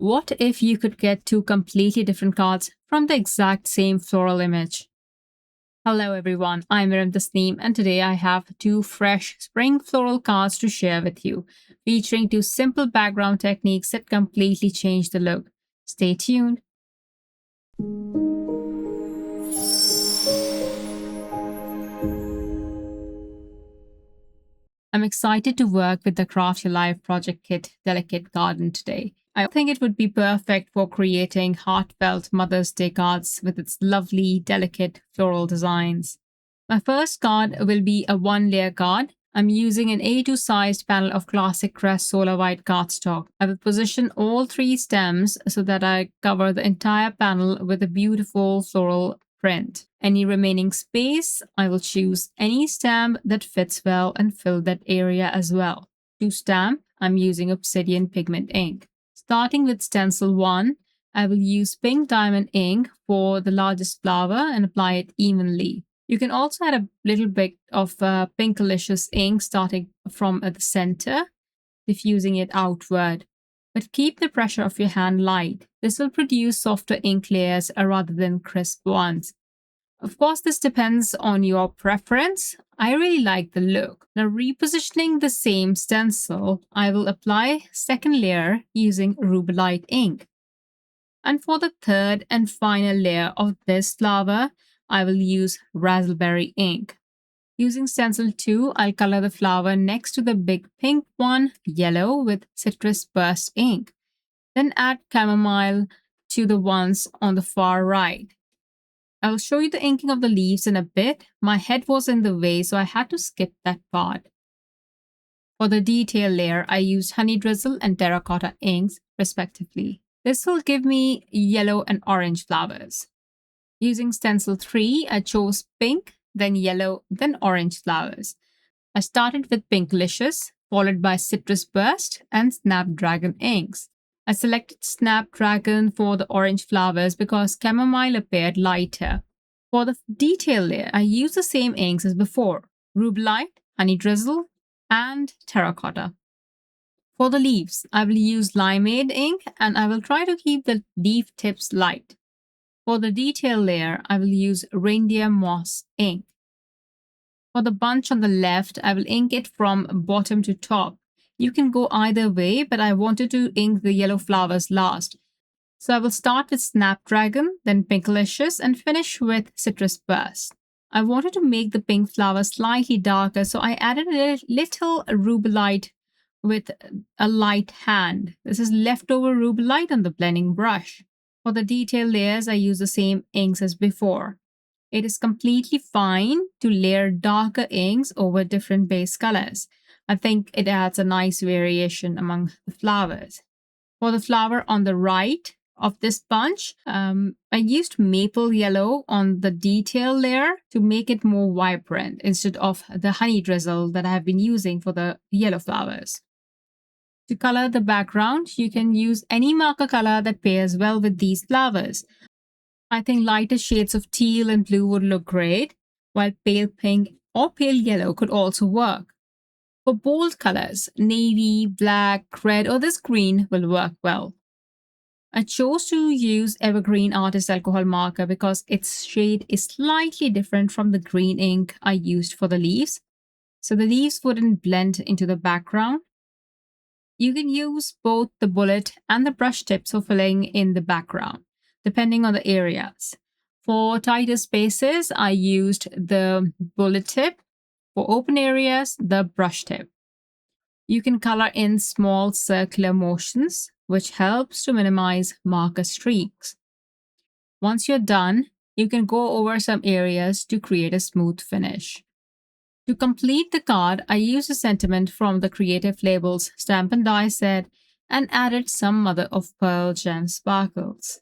What if you could get two completely different cards from the exact same floral image? Hello everyone, I'm Erum Tasneem and today I have two fresh spring floral cards to share with you, featuring two simple background techniques that completely change the look. Stay tuned. I'm excited to work with the Crafty Live Project Kit Delicate Garden today. I think it would be perfect for creating heartfelt Mother's Day cards with its lovely, delicate floral designs. My first card will be a one-layer card. I'm using an A2 sized panel of classic Crest Solar White cardstock. I will position all three stems so that I cover the entire panel with a beautiful floral print. Any remaining space, I will choose any stamp that fits well and fill that area as well. To stamp, I'm using Obsidian Pigment Ink. Starting with stencil 1, I will use pink diamond ink for the largest flower and apply it evenly. You can also add a little bit of Pinkalicious ink starting from the center, diffusing it outward. But keep the pressure of your hand light. This will produce softer ink layers rather than crisp ones. Of course, this depends on your preference. I really like the look. Now, repositioning the same stencil, I will apply second layer using Rubelite ink. And for the third and final layer of this flower, I will use Raspberry ink. Using stencil 2, I'll color the flower next to the big pink one yellow with Citrus Burst ink. Then add chamomile to the ones on the far right. I will show you the inking of the leaves in a bit. My head was in the way, so I had to skip that part. For the detail layer, I used Honey Drizzle and Terracotta inks, respectively. This will give me yellow and orange flowers. Using stencil 3, I chose pink, then yellow, then orange flowers. I started with Pinkalicious, followed by Citrus Burst and Snapdragon inks. I selected Snapdragon for the orange flowers because chamomile appeared lighter. For the detail layer, I used the same inks as before, Rubelite, Honey Drizzle, and Terracotta. For the leaves, I will use Limeade ink and I will try to keep the leaf tips light. For the detail layer, I will use Reindeer Moss ink. For the bunch on the left, I will ink it from bottom to top. You can go either way, but I wanted to ink the yellow flowers last. So I will start with Snapdragon, then Pinkalicious, and finish with Citrus Burst. I wanted to make the pink flower slightly darker, so I added a little Rubelite with a light hand. This is leftover Rubelite on the blending brush. For the detail layers, I use the same inks as before. It is completely fine to layer darker inks over different base colors. I think it adds a nice variation among the flowers. For the flower on the right of this bunch, I used maple yellow on the detail layer to make it more vibrant instead of the honey drizzle that I have been using for the yellow flowers. To color the background, you can use any marker color that pairs well with these flowers. I think lighter shades of teal and blue would look great, while pale pink or pale yellow could also work. For bold colors, navy, black, red, or this green will work well. I chose to use Evergreen Artist Alcohol Marker because its shade is slightly different from the green ink I used for the leaves, so the leaves wouldn't blend into the background. You can use both the bullet and the brush tips for filling in the background, depending on the areas. For tighter spaces, I used the bullet tip. For open areas, the brush tip. You can color in small circular motions, which helps to minimize marker streaks. Once you're done, you can go over some areas to create a smooth finish. To complete the card, I used a sentiment from the Creative Labels Stamp and Die set and added some mother of pearl gem sparkles.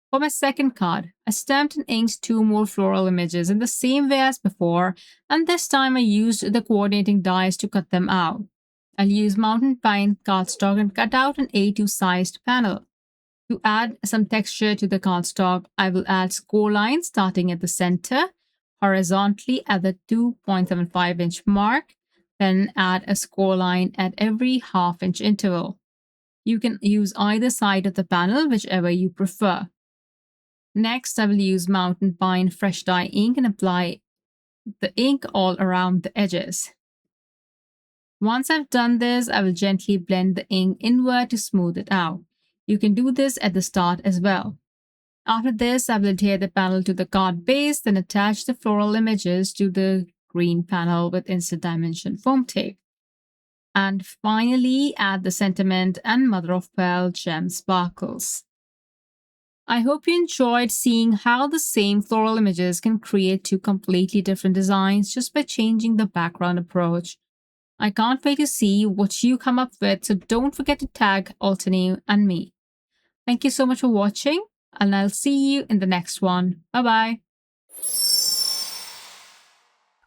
For my second card, I stamped and inked two more floral images in the same way as before, and this time I used the coordinating dies to cut them out. I'll use Mountain Pine cardstock and cut out an A2 sized panel. To add some texture to the cardstock, I will add score lines starting at the center, horizontally at the 2.75-inch mark, then add a score line at every half-inch interval. You can use either side of the panel, whichever you prefer. Next, I will use Mountain Pine Fresh Dye ink and apply the ink all around the edges. Once I've done this, I will gently blend the ink inward to smooth it out. You can do this at the start as well. After this, I will adhere the panel to the card base, then attach the floral images to the green panel with instant dimension foam tape. And finally, add the sentiment and mother of pearl gem sparkles. I hope you enjoyed seeing how the same floral images can create two completely different designs just by changing the background approach. I can't wait to see what you come up with, so don't forget to tag Altenew and me. Thank you so much for watching, and I'll see you in the next one. Bye-bye.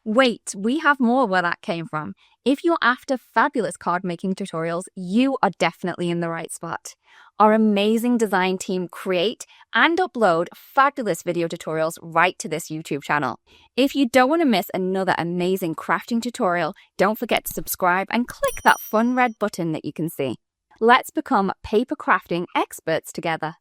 Wait, we have more where that came from. If you're after fabulous card making tutorials, you are definitely in the right spot. Our amazing design team create and upload fabulous video tutorials right to this YouTube channel. If you don't want to miss another amazing crafting tutorial, don't forget to subscribe and click that fun red button that you can see. Let's become paper crafting experts together.